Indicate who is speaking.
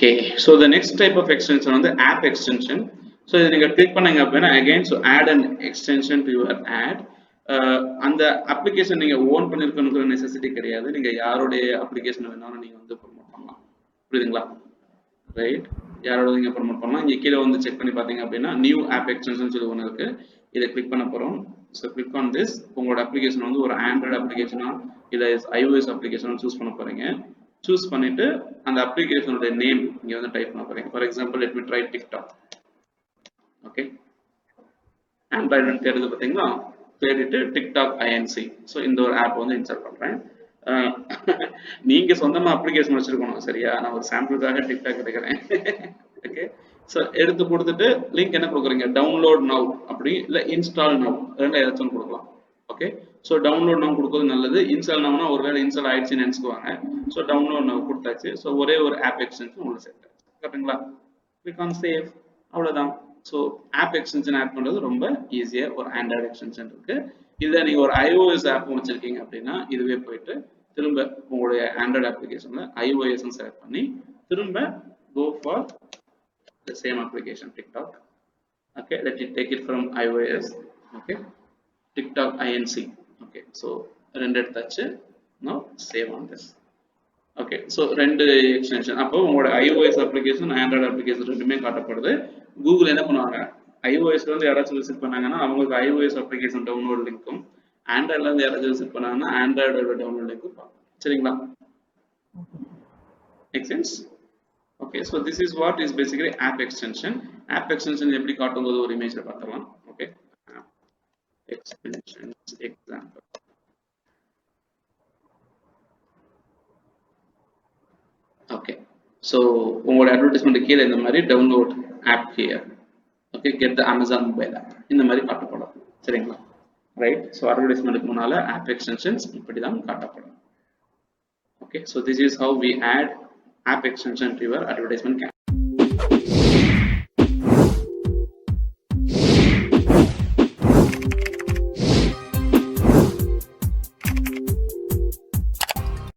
Speaker 1: Okay, so the next type of extension on the app extension. So இதை நீங்க click பண்ணீங்க அப்படின்னா again so add an extension to your ad. அந்த application நீங்க own பண்ணிருக்கணுங்கிற necessity கிடையாது. நீங்க யாரோடைய அப்ளிகேஷன் வேணாலும் நீங்க வந்து ப்ரோமோட் பண்ணலாம். புரியுதுங்களா? ரைட், யாரோட நீங்க ப்ரோமோட் பண்ணலாம். இங்க கீழே வந்து செக் பண்ணி பாத்தீங்க அப்படின்னா நியூ ஆப் எக்ஸ்டென்ஷன் சொல்லி ஒன்று இருக்கு. இதை கிளிக் பண்ண போறோம். So click on this. உங்களோட அப்ளிகேஷன் வந்து ஒரு ஆண்ட்ராய்டு அப்ளிகேஷனா இல்லை ஐஓஎஸ் அப்ளிகேஷனா சூஸ் பண்ண போறீங்க. சூஸ் பண்ணிட்டு அந்த அப்ளிகேஷனோட நேம் இங்க வந்து டைப் பண்ண போறீங்க. For example let me try TikTok. Okay, Android தேடுது பார்த்தீங்களா, தேடிட்டு டிக்டாக் ஐஎன்சி. ஸோ இந்த ஒரு ஆப் வந்து இன்ஸ்டால் பண்றேன். நீங்க சொந்தமா அப்ளிகேஷன் வச்சிருக்கணும், சரியா? நான் ஒரு சாம்பிளுக்காக டிக்டாக் எடுக்கிறேன். ஓகே, ஸோ எடுத்து கொடுத்துட்டு லிங்க் என்ன கொடுக்குறீங்க, டவுன்லோட் நவ் அப்படி இல்லை இன்ஸ்டால் நவ், ரெண்டு ஏதாச்சும் கொடுக்கலாம். ஓகே, ஸோ டவுன்லோட் நவ் கொடுக்குறது நல்லது. இன்ஸ்டால் நவ்னா ஒருவேளை இன்ஸ்டால் ஆயிடுச்சுன்னு நினைச்சுக்குவாங்க. ஸோ டவுன்லோட் நவ் கொடுத்தாச்சு. ஸோ ஒரே ஒரு ஆப் எக்ஸ்டென்ஷன் உங்களுக்கு செட் ஆச்சு. கரெக்டுங்களா? Click on save. அவ்வளோதான். ஸோ ஆப் எக்ஸ்டென்ஷன் ஆட் பண்ணுறது ரொம்ப ஈஸியாக ஒரு ஆண்ட்ராய்டு எக்ஸ்டென்ஷன் இருக்கு. இதில் நீங்கள் ஒரு iOS ஆப் வச்சிருக்கீங்க அப்படின்னா இதுவே போயிட்டு திரும்ப உங்களுடைய ஆண்ட்ராய்டு அப்ளிகேஷன்ல iOS செலக்ட் பண்ணி திரும்ப go for the same application TikTok. Okay, let it take it from iOS. Okay, TikTok INC. Okay, so ரெண்டு எடுத்தாச்சு. Now save on this. Okay, so ரெண்டு எக்ஸ்டென்ஷன். அப்போ உங்களோட iOS அப்ளிகேஷன் ஆண்ட்ராய்டு அப்ளிகேஷன் ரெண்டுமே காட்டப்படுது. Google என்ன பண்ணுவாங்க, iOSல இருந்து யாராச்சும் விசிட் பண்ணாங்கன்னா அவங்களுக்கு iOS அப்ளிகேஷன் டவுன்லோட் லிங்க்கும், ஆண்ட்ராய்டுல இருந்து யாராச்சும் விசிட் பண்ணாங்கன்னா ஆண்ட்ராய்டோட டவுன்லோட் லிங்க்கும் பார்ப்போம். சரிங்களா? Make sense? Okay, so this is what is basically app extension. App extension எப்படி காட்டும்போது ஒரு இமேஜ்ல பார்த்துக்கலாம். Okay, extensions example. Okay, so உங்களோட அட்வர்டைஸ்மெண்ட் கீழே இந்த மாதிரி download app here. Okay, get the Amazon mobile app இந்த மாதிரி காட்டப்படும். சரிங்களா? ரைட், ஸோ அட்வர்டைஸ்மெண்ட்டுக்கு முன்னால ஆப் எக்ஸ்டென்ஷன்ஸ் இப்படி தான் காட்டப்படும். Okay, so this is how we add app extension to your advertisement.